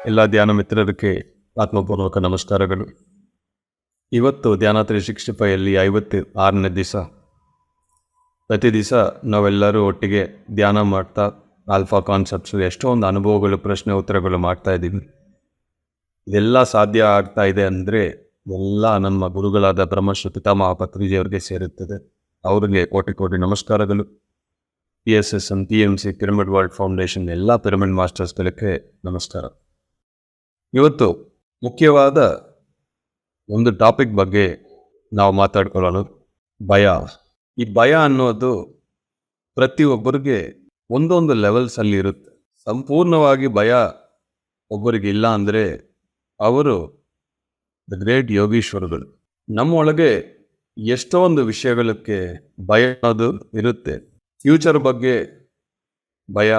ಎಲ್ಲ ಧ್ಯಾನ ಮಿತ್ರರಿಗೆ ಆತ್ಮಪೂರ್ವಕ ನಮಸ್ಕಾರಗಳು. ಇವತ್ತು ಧ್ಯಾನ 365ಯಲ್ಲಿ 56ನೇ ದಿವಸ. ಪ್ರತಿ ದಿವಸ ನಾವೆಲ್ಲರೂ ಒಟ್ಟಿಗೆ ಧ್ಯಾನ ಮಾಡ್ತಾ ಆಲ್ಫಾ ಕಾನ್ಸೆಪ್ಟ್ಸ್ ಎಷ್ಟೊಂದು ಅನುಭವಗಳು, ಪ್ರಶ್ನೆ ಉತ್ತರಗಳು ಮಾಡ್ತಾ ಇದ್ದೀವಿ. ಇದೆಲ್ಲ ಸಾಧ್ಯ ಆಗ್ತಾ ಇದೆ ಅಂದರೆ ಎಲ್ಲ ನಮ್ಮ ಗುರುಗಳಾದ ಬ್ರಹ್ಮಶ್ರೀ ಪಿತಾಮಹ ಪತ್ರಿಜಿಯವರಿಗೆ ಸೇರುತ್ತದೆ. ಅವರಿಗೆ ಕೋಟಿ ಕೋಟಿ ನಮಸ್ಕಾರಗಳು. PSSM, PMC, pyramid world foundation ಎಲ್ಲ ಪಿರಮಿಡ್ ಮಾಸ್ಟರ್ಸ್ಗಳಿಗೆ ನಮಸ್ಕಾರ. ಇವತ್ತು ಮುಖ್ಯವಾದ ಒಂದು ಟಾಪಿಕ್ ಬಗ್ಗೆ ನಾವು ಮಾತಾಡ್ಕೊಳ್ಳೋಣ. ಭಯ. ಈ ಭಯ ಅನ್ನೋದು ಪ್ರತಿಯೊಬ್ಬರಿಗೆ ಒಂದೊಂದು ಲೆವೆಲ್ಸಲ್ಲಿ ಇರುತ್ತೆ. ಸಂಪೂರ್ಣವಾಗಿ ಭಯ ಒಬ್ಬರಿಗೆ ಇಲ್ಲ ಅಂದರೆ ಅವರು ದ ಗ್ರೇಟ್ ಯೋಗೀಶ್ವರಗಳು. ನಮ್ಮೊಳಗೆ ಎಷ್ಟೊಂದು ವಿಷಯಗಳಿಗೆ ಭಯ ಅನ್ನೋದು ಇರುತ್ತೆ. ಫ್ಯೂಚರ್ ಬಗ್ಗೆ ಭಯ,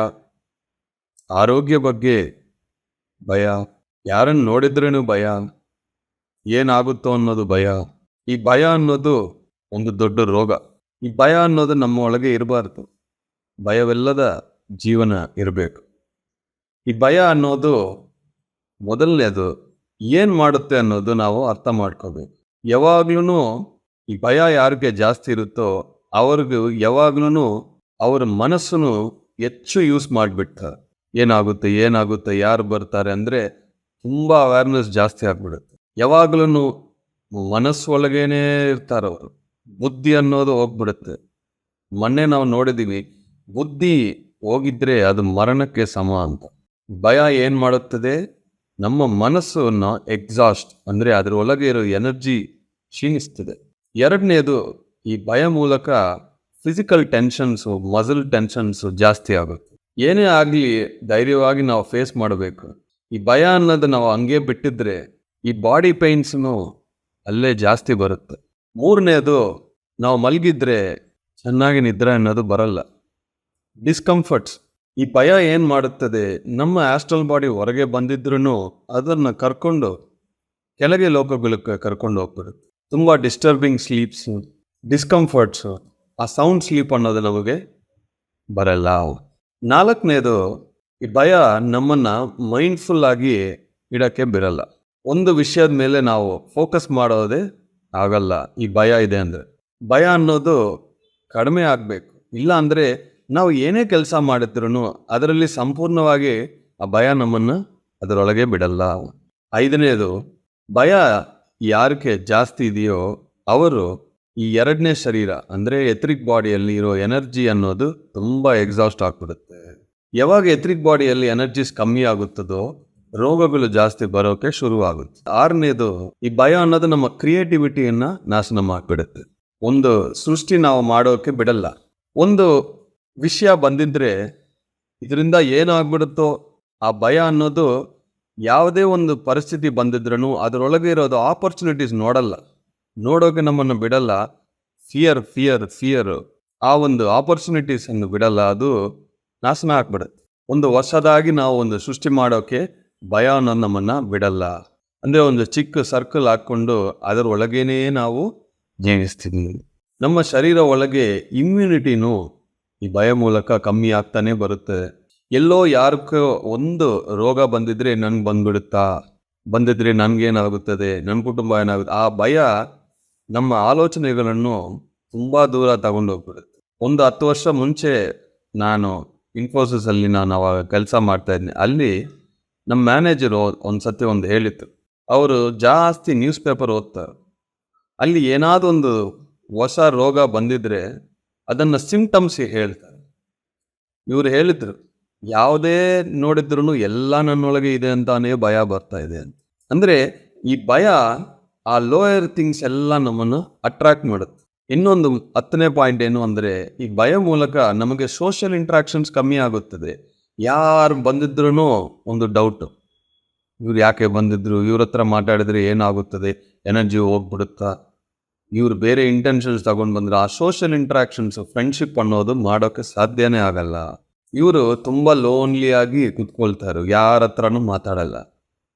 ಆರೋಗ್ಯ ಬಗ್ಗೆ ಭಯ, ಯಾರನ್ನು ನೋಡಿದ್ರೇನು ಭಯ, ಏನಾಗುತ್ತೋ ಅನ್ನೋದು ಭಯ. ಈ ಭಯ ಅನ್ನೋದು ಒಂದು ದೊಡ್ಡ ರೋಗ. ಈ ಭಯ ಅನ್ನೋದು ನಮ್ಮ ಒಳಗೆ ಇರಬಾರ್ದು. ಭಯವಿಲ್ಲದ ಜೀವನ ಇರಬೇಕು. ಈ ಭಯ ಅನ್ನೋದು ಮೊದಲನೇದು ಏನು ಮಾಡುತ್ತೆ ಅನ್ನೋದು ನಾವು ಅರ್ಥ ಮಾಡ್ಕೋಬೇಕು. ಯಾವಾಗ್ಲೂ ಈ ಭಯ ಯಾರಿಗೆ ಜಾಸ್ತಿ ಇರುತ್ತೋ ಅವ್ರಿಗೂ ಯಾವಾಗ್ಲೂ ಅವರ ಮನಸ್ಸನ್ನು ಹೆಚ್ಚು ಯೂಸ್ ಮಾಡಿಬಿಡ್ತಾರೆ. ಏನಾಗುತ್ತೆ, ಯಾರು ಬರ್ತಾರೆ ಅಂದರೆ ತುಂಬ ಅವೇರ್ನೆಸ್ ಜಾಸ್ತಿ ಆಗ್ಬಿಡುತ್ತೆ. ಯಾವಾಗ್ಲೂ ಮನಸ್ಸೊಳಗೇನೆ ಇರ್ತಾರವರು. ಬುದ್ಧಿ ಅನ್ನೋದು ಹೋಗ್ಬಿಡುತ್ತೆ. ಮೊನ್ನೆ ನಾವು ನೋಡಿದ್ದೀವಿ, ಬುದ್ಧಿ ಹೋಗಿದ್ರೆ ಅದು ಮರಣಕ್ಕೆ ಸಮ ಅಂತ. ಭಯ ಏನು ಮಾಡುತ್ತದೆ, ನಮ್ಮ ಮನಸ್ಸನ್ನು ಎಕ್ಸಾಸ್ಟ್ ಅಂದರೆ ಅದರೊಳಗೆ ಇರೋ ಎನರ್ಜಿ ಕ್ಷೀಣಿಸ್ತದೆ. ಎರಡನೇದು, ಈ ಭಯ ಮೂಲಕ ಫಿಸಿಕಲ್ ಟೆನ್ಷನ್ಸು, ಮಸಲ್ ಟೆನ್ಷನ್ಸು ಜಾಸ್ತಿ ಆಗುತ್ತೆ. ಏನೇ ಆಗಲಿ ಧೈರ್ಯವಾಗಿ ನಾವು ಫೇಸ್ ಮಾಡಬೇಕು. ಈ ಭಯ ಅನ್ನೋದು ನಾವು ಹಂಗೆ ಬಿಟ್ಟಿದ್ರೆ ಈ ಬಾಡಿ ಪೇನ್ಸ್ನು ಅಲ್ಲೇ ಜಾಸ್ತಿ ಬರುತ್ತೆ. ಮೂರನೇದು, ನಾವು ಮಲಗಿದ್ರೆ ಚೆನ್ನಾಗಿ ನಿದ್ರೆ ಅನ್ನೋದು ಬರಲ್ಲ. ಡಿಸ್ಕಂಫರ್ಟ್ಸ್. ಈ ಭಯ ಏನು ಮಾಡುತ್ತದೆ, ನಮ್ಮ ಆಸ್ಟ್ರಲ್ ಬಾಡಿ ಹೊರಗೆ ಬಂದಿದ್ರೂ ಅದನ್ನು ಕರ್ಕೊಂಡು ಕೆಳಗೆ ಲೋಕಗಳಿಗೆ ಕರ್ಕೊಂಡು ಹೋಗ್ಬಿಡುತ್ತೆ. ತುಂಬ ಡಿಸ್ಟರ್ಬಿಂಗ್ ಸ್ಲೀಪ್ಸು, ಡಿಸ್ಕಂಫರ್ಟ್ಸು, ಆ ಸೌಂಡ್ ಸ್ಲೀಪ್ ಅನ್ನೋದು ನಮಗೆ ಬರಲ್ಲ. ನಾಲ್ಕನೇದು, ಈ ಭಯ ನಮ್ಮನ್ನು ಮೈಂಡ್ಫುಲ್ ಆಗಿ ಇಡೋಕ್ಕೆ ಬಿರಲ್ಲ. ಒಂದು ವಿಷಯದ ಮೇಲೆ ನಾವು ಫೋಕಸ್ ಮಾಡೋದೇ ಆಗಲ್ಲ. ಈ ಭಯ ಇದೆ ಅಂದರೆ ಭಯ ಅನ್ನೋದು ಕಡಿಮೆ ಆಗಬೇಕು. ಇಲ್ಲ ಅಂದರೆ ನಾವು ಏನೇ ಕೆಲಸ ಮಾಡಿದ್ರೂ ಅದರಲ್ಲಿ ಸಂಪೂರ್ಣವಾಗಿ ಆ ಭಯ ನಮ್ಮನ್ನು ಅದರೊಳಗೆ ಬಿಡಲ್ಲ. ಐದನೇದು, ಭಯ ಯಾರಿಗೆ ಜಾಸ್ತಿ ಇದೆಯೋ ಅವರು ಈ ಎರಡನೇ ಶರೀರ ಅಂದರೆ ಎಥ್ರಿಕ್ ಬಾಡಿಯಲ್ಲಿ ಇರೋ ಎನರ್ಜಿ ಅನ್ನೋದು ತುಂಬ ಎಕ್ಸಾಸ್ಟ್ ಆಗ್ಬಿಡುತ್ತೆ. ಯಾವಾಗ ಎಥ್ರಿಕ್ ಬಾಡಿಯಲ್ಲಿ ಎನರ್ಜಿಸ್ ಕಮ್ಮಿ ಆಗುತ್ತದೋ ರೋಗಗಳು ಜಾಸ್ತಿ ಬರೋಕೆ ಶುರುವಾಗುತ್ತೆ. ಆರನೇದು, ಈ ಭಯ ಅನ್ನೋದು ನಮ್ಮ ಕ್ರಿಯೇಟಿವಿಟಿಯನ್ನು ನಾಶನ ಮಾಡಿಬಿಡುತ್ತೆ. ಒಂದು ಸೃಷ್ಟಿ ನಾವು ಮಾಡೋಕೆ ಬಿಡಲ್ಲ. ಒಂದು ವಿಷಯ ಬಂದಿದ್ರೆ ಇದರಿಂದ ಏನಾಗ್ಬಿಡುತ್ತೋ ಆ ಭಯ ಅನ್ನೋದು ಯಾವುದೇ ಒಂದು ಪರಿಸ್ಥಿತಿ ಬಂದಿದ್ರೂ ಅದರೊಳಗೆ ಇರೋದು ಆಪರ್ಚುನಿಟೀಸ್ ನೋಡೋಕೆ ನಮ್ಮನ್ನು ಬಿಡಲ್ಲ. ಫಿಯರ್ ಆ ಒಂದು ಆಪರ್ಚುನಿಟೀಸ್ ಅನ್ನು ಬಿಡಲ್ಲ, ಅದು ನಾಶನ ಆಗ್ಬಿಡುತ್ತೆ. ಒಂದು ಹೊಸದಾಗಿ ನಾವು ಒಂದು ಸೃಷ್ಟಿ ಮಾಡೋಕೆ ಭಯ ಅನ್ನೋದು ನಮ್ಮನ್ನು ಬಿಡಲ್ಲ. ಅಂದರೆ ಒಂದು ಚಿಕ್ಕ ಸರ್ಕಲ್ ಹಾಕ್ಕೊಂಡು ಅದರ ಒಳಗೇನೆ ನಾವು ಜೀವಿಸ್ತೀವಿ. ನಮ್ಮ ಶರೀರ ಒಳಗೆ ಇಮ್ಯುನಿಟಿನೂ ಈ ಭಯ ಮೂಲಕ ಕಮ್ಮಿ ಆಗ್ತಾನೆ ಬರುತ್ತೆ. ಎಲ್ಲೋ ಯಾರಕ್ಕೋ ಒಂದು ರೋಗ ಬಂದಿದ್ರೆ ನನಗೆ ಬಂದಿದ್ರೆ ನನಗೇನಾಗುತ್ತದೆ, ನನ್ನ ಕುಟುಂಬ ಏನಾಗುತ್ತೆ, ಆ ಭಯ ನಮ್ಮ ಆಲೋಚನೆಗಳನ್ನು ತುಂಬ ದೂರ ತಗೊಂಡು ಹೋಗ್ಬಿಡುತ್ತೆ. ಒಂದು 10 ವರ್ಷ ಮುಂಚೆ ನಾನು ಇನ್ಫೋಸಿಸಲ್ಲಿ ನಾನು ಅವಾಗ ಕೆಲಸ ಮಾಡ್ತಾಯಿದ್ದೀನಿ. ಅಲ್ಲಿ ನಮ್ಮ ಮ್ಯಾನೇಜರು ಒಂದು ಹೇಳಿತ್ತು, ಅವರು ಜಾಸ್ತಿ ನ್ಯೂಸ್ ಪೇಪರ್ ಓದ್ತಾರೆ. ಅಲ್ಲಿ ಏನಾದರೂ ಒಂದು ಹೊಸ ರೋಗ ಬಂದಿದ್ರೆ ಅದನ್ನು ಸಿಂಪ್ಟಮ್ಸ್ ಹೇಳ್ತಾರೆ. ಇವರು ಹೇಳಿದ್ರು, ಯಾವುದೇ ನೋಡಿದ್ರೂ ಎಲ್ಲ ನನ್ನೊಳಗೆ ಇದೆ ಅಂತಾನೇ ಭಯ ಬರ್ತಾ ಇದೆ ಅಂತ. ಅಂದರೆ ಈ ಭಯ ಆ ಲೋಯರ್ ಥಿಂಗ್ಸ್ ಎಲ್ಲ ನಮ್ಮನ್ನು ಅಟ್ರಾಕ್ಟ್ ಮಾಡುತ್ತೆ. ಇನ್ನೊಂದು 10ನೇ ಪಾಯಿಂಟ್ ಏನು ಅಂದರೆ, ಈ ಭಯ ಮೂಲಕ ನಮಗೆ ಸೋಷಿಯಲ್ ಇಂಟ್ರಾಕ್ಷನ್ಸ್ ಕಮ್ಮಿ ಆಗುತ್ತದೆ. ಯಾರು ಬಂದಿದ್ರೂ ಒಂದು ಡೌಟು, ಇವ್ರು ಯಾಕೆ ಬಂದಿದ್ರು, ಇವ್ರ ಹತ್ರ ಮಾತಾಡಿದ್ರೆ ಏನಾಗುತ್ತದೆ, ಎನರ್ಜಿ ಹೋಗ್ಬಿಡುತ್ತಾ, ಇವ್ರು ಬೇರೆ ಇಂಟೆನ್ಷನ್ಸ್ ತಗೊಂಡು ಬಂದರೆ ಆ ಸೋಷಿಯಲ್ ಇಂಟ್ರಾಕ್ಷನ್ಸ್, ಫ್ರೆಂಡ್ಶಿಪ್ ಅನ್ನೋದು ಮಾಡೋಕ್ಕೆ ಸಾಧ್ಯನೇ ಆಗಲ್ಲ. ಇವರು ತುಂಬ ಲೋನ್ಲಿಯಾಗಿ ಕುತ್ಕೊಳ್ತಾರೆ, ಯಾರ ಹತ್ರನೂ ಮಾತಾಡಲ್ಲ.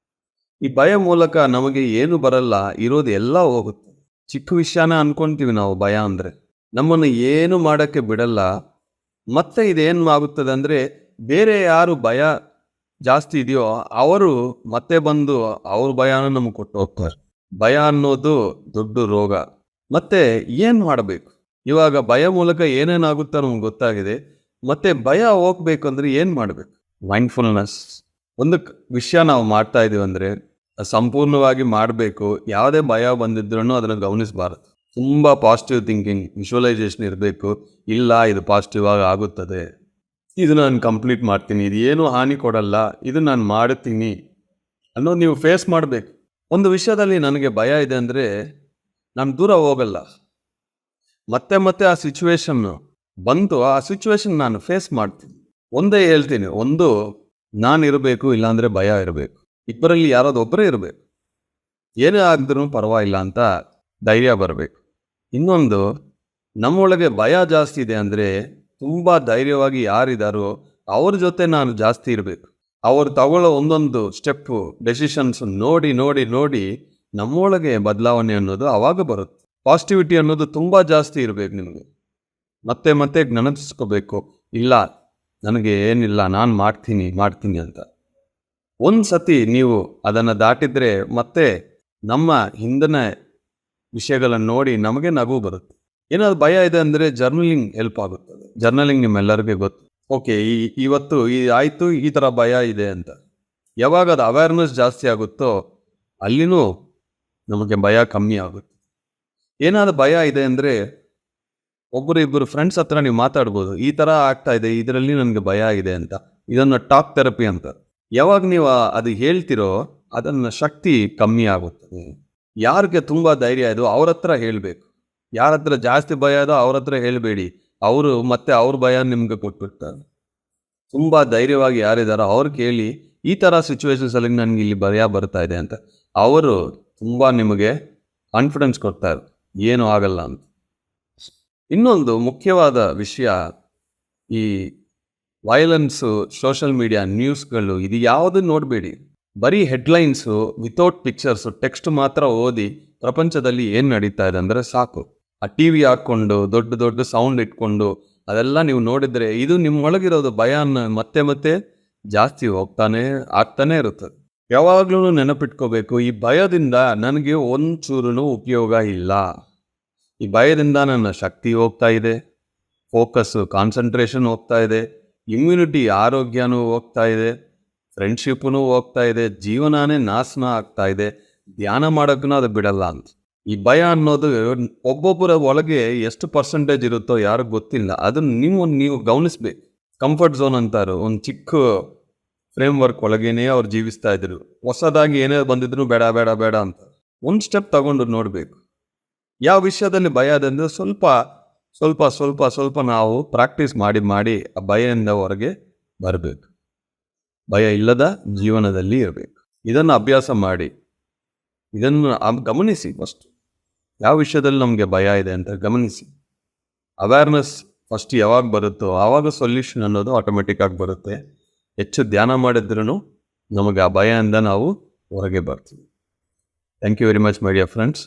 ಈ ಭಯ ಮೂಲಕ ನಮಗೆ ಏನು ಬರಲ್ಲ, ಇರೋದು ಎಲ್ಲ ಹೋಗುತ್ತೆ. ಚಿಕ್ಕ ವಿಷಯನ ಅನ್ಕೊಂತೀವಿ ನಾವು ಭಯ ಅಂದರೆ, ನಮ್ಮನ್ನು ಏನು ಮಾಡೋಕ್ಕೆ ಬಿಡಲ್ಲ. ಮತ್ತೆ ಇದೇನು ಆಗುತ್ತದೆ ಅಂದರೆ, ಬೇರೆ ಯಾರು ಭಯ ಜಾಸ್ತಿ ಇದೆಯೋ ಅವರು ಮತ್ತೆ ಬಂದು ಅವ್ರ ಭಯನ ನಮ್ಗೆ ಕೊಟ್ಟು ಹೋಗ್ತಾರೆ. ಭಯ ಅನ್ನೋದು ದೊಡ್ಡ ರೋಗ. ಮತ್ತೆ ಏನ್ ಮಾಡಬೇಕು? ಇವಾಗ ಭಯ ಮೂಲಕ ಏನೇನಾಗುತ್ತೋ ನಮ್ಗೆ ಗೊತ್ತಾಗಿದೆ. ಮತ್ತೆ ಭಯ ಹೋಗ್ಬೇಕಂದ್ರೆ ಏನ್ ಮಾಡಬೇಕು? ಮೈಂಡ್ಫುಲ್ನೆಸ್. ಒಂದು ವಿಷಯ ನಾವು ಮಾಡ್ತಾ ಇದೀವಿ ಅಂದ್ರೆ ಸಂಪೂರ್ಣವಾಗಿ ಮಾಡಬೇಕು. ಯಾವುದೇ ಭಯ ಬಂದಿದ್ರೂ ಅದನ್ನು ಗಮನಿಸಬಾರದು. ತುಂಬಾ ಪಾಸಿಟಿವ್ ಥಿಂಕಿಂಗ್, ವಿಜುವಲೈಸೇಷನ್ ಇರಬೇಕು. ಇಲ್ಲ, ಇದು ಪಾಸಿಟಿವ್ ಆಗಿ ಆಗುತ್ತದೆ, ಇದು ನಾನು ಕಂಪ್ಲೀಟ್ ಮಾಡ್ತೀನಿ, ಇದು ಏನು ಹಾನಿ ಕೊಡಲ್ಲ, ಇದು ನಾನು ಮಾಡ್ತೀನಿ ಅನ್ನೋದು ನೀವು ಫೇಸ್ ಮಾಡಬೇಕು. ಒಂದು ವಿಷಯದಲ್ಲಿ ನನಗೆ ಭಯ ಇದೆ ಅಂದರೆ ನಾನು ದೂರ ಹೋಗಲ್ಲ. ಮತ್ತೆ ಮತ್ತೆ ಆ ಸಿಚುವೇಶನ್ ಬಂತು, ಆ ಸಿಚುವೇಶನ್ ನಾನು ಫೇಸ್ ಮಾಡ್ತೀನಿ. ಒಂದೇ ಹೇಳ್ತೀನಿ, ಒಂದು ನಾನು ಇರಬೇಕು, ಇಲ್ಲಾಂದರೆ ಭಯ ಇರಬೇಕು. ಇಬ್ಬರಲ್ಲಿ ಯಾರಾದ್ರು ಒಬ್ಬರೇ ಇರಬೇಕು. ಏನೇ ಆಗಿದ್ರೂ ಪರವಾಗಿಲ್ಲ ಅಂತ ಧೈರ್ಯ ಬರಬೇಕು. ಇನ್ನೊಂದು, ನಮ್ಮೊಳಗೆ ಭಯ ಜಾಸ್ತಿ ಇದೆ ಅಂದರೆ ತುಂಬ ಧೈರ್ಯವಾಗಿ ಯಾರಿದ್ದಾರೋ ಅವ್ರ ಜೊತೆ ನಾನು ಜಾಸ್ತಿ ಇರಬೇಕು. ಅವ್ರು ತಗೊಳ್ಳೋ ಒಂದೊಂದು ಸ್ಟೆಪ್ಪು, ಡೆಸಿಷನ್ಸ್ ನೋಡಿ ನೋಡಿ ನೋಡಿ ನಮ್ಮೊಳಗೆ ಬದಲಾವಣೆ ಅನ್ನೋದು ಆವಾಗ ಬರುತ್ತೆ. ಪಾಸಿಟಿವಿಟಿ ಅನ್ನೋದು ತುಂಬ ಜಾಸ್ತಿ ಇರಬೇಕು ನಿಮಗೆ. ಮತ್ತೆ ಮತ್ತೆ ನೆನಪಿಸ್ಕೋಬೇಕು, ಇಲ್ಲ ನನಗೆ ಏನಿಲ್ಲ, ನಾನು ಮಾಡ್ತೀನಿ ಅಂತ. ಒಂದು ಸತಿ ನೀವು ಅದನ್ನು ದಾಟಿದ್ರೆ ಮತ್ತೆ ನಮ್ಮ ಹಿಂದಿನ ವಿಷಯಗಳನ್ನು ನೋಡಿ ನಮಗೆ ನಗು ಬರುತ್ತೆ. ಏನಾದ್ರು ಭಯ ಇದೆ ಅಂದರೆ ಜರ್ನಲಿಂಗ್ ಹೆಲ್ಪ್ ಆಗುತ್ತದೆ. ಜರ್ನಲಿಂಗ್ ನಿಮ್ಮೆಲ್ಲರಿಗೂ ಗೊತ್ತು. ಓಕೆ, ಇವತ್ತು ಆಯಿತು, ಈ ಥರ ಭಯ ಇದೆ ಅಂತ. ಯಾವಾಗ ಅದು ಅವೇರ್ನೆಸ್ ಜಾಸ್ತಿ ಆಗುತ್ತೋ ಅಲ್ಲಿನೂ ನಮಗೆ ಭಯ ಕಮ್ಮಿ ಆಗುತ್ತೆ. ಏನಾದ್ರು ಭಯ ಇದೆ ಅಂದರೆ ಇಬ್ಬರು ಫ್ರೆಂಡ್ಸ್ ಹತ್ರ ನೀವು ಮಾತಾಡ್ಬೋದು, ಈ ಥರ ಆಗ್ತಾ ಇದೆ, ಇದರಲ್ಲಿ ನನಗೆ ಭಯ ಇದೆ ಅಂತ. ಇದನ್ನು ಟಾಕ್ ಥೆರಪಿ ಅಂತ. ಯಾವಾಗ ನೀವು ಅದು ಹೇಳ್ತಿರೋ ಅದನ್ನ ಶಕ್ತಿ ಕಮ್ಮಿ ಆಗುತ್ತದೆ. ಯಾರಿಗೆ ತುಂಬ ಧೈರ್ಯ ಇದೋ ಅವ್ರ ಹತ್ರ ಹೇಳಬೇಕು. ಯಾರ ಹತ್ರ ಜಾಸ್ತಿ ಭಯ ಇದೋ ಅವ್ರ ಹತ್ರ ಹೇಳಬೇಡಿ. ಅವರು ಮತ್ತೆ ಅವ್ರ ಭಯ ನಿಮ್ಗೆ ಕೊಟ್ಬಿಡ್ತಾರೆ. ತುಂಬ ಧೈರ್ಯವಾಗಿ ಯಾರಿದ್ದಾರೋ ಅವ್ರು ಕೇಳಿ, ಈ ಥರ ಸಿಚುವೇಶನ್ಸಲ್ಲಿ ನನಗೆ ಇಲ್ಲಿ ಭಯ ಬರ್ತಾ ಇದೆ ಅಂತ. ಅವರು ತುಂಬ ನಿಮಗೆ ಕಾನ್ಫಿಡೆನ್ಸ್ ಕೊಡ್ತಾರೆ, ಏನೂ ಆಗಲ್ಲ ಅಂತ. ಇನ್ನೊಂದು ಮುಖ್ಯವಾದ ವಿಷಯ, ಈ ವೈಲೆನ್ಸು, ಸೋಷಲ್ ಮೀಡಿಯಾ, ನ್ಯೂಸ್ಗಳು, ಇದು ಯಾವುದು ನೋಡಬೇಡಿ. ಬರೀ ಹೆಡ್ಲೈನ್ಸು ವಿತೌಟ್ ಪಿಕ್ಚರ್ಸು, ಟೆಕ್ಸ್ಟ್ ಮಾತ್ರ ಓದಿ ಪ್ರಪಂಚದಲ್ಲಿ ಏನು ನಡೀತಾ ಇದೆ ಅಂದರೆ ಸಾಕು. ಆ ಟಿ ವಿ ಹಾಕ್ಕೊಂಡು ದೊಡ್ಡ ದೊಡ್ಡ ಸೌಂಡ್ ಇಟ್ಕೊಂಡು ಅದೆಲ್ಲ ನೀವು ನೋಡಿದರೆ ಇದು ನಿಮ್ಮೊಳಗಿರೋದು ಭಯನ ಮತ್ತೆ ಮತ್ತೆ ಜಾಸ್ತಿ ಆಗ್ತಾನೆ ಇರುತ್ತದೆ. ಯಾವಾಗಲೂ ನೆನಪಿಟ್ಕೋಬೇಕು, ಈ ಭಯದಿಂದ ನನಗೆ ಒಂಚೂರು ಉಪಯೋಗ ಇಲ್ಲ. ಈ ಭಯದಿಂದ ನನ್ನ ಶಕ್ತಿ ಹೋಗ್ತಾ ಇದೆ, ಫೋಕಸ್ಸು, ಕಾನ್ಸಂಟ್ರೇಷನ್ ಹೋಗ್ತಾ ಇದೆ, ಇಮ್ಯುನಿಟಿ, ಆರೋಗ್ಯನೂ ಹೋಗ್ತಾ ಇದೆ, ಫ್ರೆಂಡ್ಶಿಪ್ಪೂ ಹೋಗ್ತಾ ಇದೆ, ಜೀವನನೇ ನಾಶನ ಆಗ್ತಾ ಇದೆ, ಧ್ಯಾನ ಮಾಡೋಕ್ಕೂ ಅದು ಬಿಡಲ್ಲ ಅಂತ. ಈ ಭಯ ಅನ್ನೋದು ಒಬ್ಬೊಬ್ಬರ ಒಳಗೆ ಎಷ್ಟು ಪರ್ಸೆಂಟೇಜ್ ಇರುತ್ತೋ ಯಾರಿಗೂ ಗೊತ್ತಿಲ್ಲ. ಅದನ್ನು ನೀವು ಗಮನಿಸ್ಬೇಕು. ಕಂಫರ್ಟ್ ಝೋನ್ ಅಂತಾರೋ, ಒಂದು ಚಿಕ್ಕ ಫ್ರೇಮ್ವರ್ಕ್ ಒಳಗೇನೆ ಅವ್ರು ಜೀವಿಸ್ತಾ ಇದ್ರು. ಹೊಸದಾಗಿ ಏನೇ ಬಂದಿದ್ರು ಬೇಡ ಬೇಡ ಬೇಡ ಅಂತ ಒಂದು ಸ್ಟೆಪ್ ತಗೊಂಡು ನೋಡಬೇಕು. ಯಾವ ವಿಷಯದಲ್ಲಿ ಭಯ ಇದೆ ಅಂದರೆ ಸ್ವಲ್ಪ ಸ್ವಲ್ಪ ಸ್ವಲ್ಪ ಸ್ವಲ್ಪ ನಾವು ಪ್ರಾಕ್ಟೀಸ್ ಮಾಡಿ ಆ ಭಯದಿಂದ ಹೊರಗೆ ಬರಬೇಕು. ಭಯ ಇಲ್ಲದ ಜೀವನದಲ್ಲಿ ಇರಬೇಕು. ಇದನ್ನು ಅಭ್ಯಾಸ ಮಾಡಿ, ಇದನ್ನು ಗಮನಿಸಿ. ಫಸ್ಟ್ ಯಾವ ವಿಷಯದಲ್ಲಿ ನಮಗೆ ಭಯ ಇದೆ ಅಂತ ಗಮನಿಸಿ. ಅವೇರ್ನೆಸ್ ಫಸ್ಟ್ ಯಾವಾಗ ಬರುತ್ತೋ ಆವಾಗ ಸೊಲ್ಯೂಷನ್ ಅನ್ನೋದು ಆಟೋಮೆಟಿಕ್ ಆಗಿ ಬರುತ್ತೆ. ಹೆಚ್ಚು ಧ್ಯಾನ ಮಾಡಿದ್ರೂ ನಮಗೆ ಆ ಭಯದಿಂದ ನಾವು ಹೊರಗೆ ಬರ್ತೀವಿ. Thank you very much my dear friends.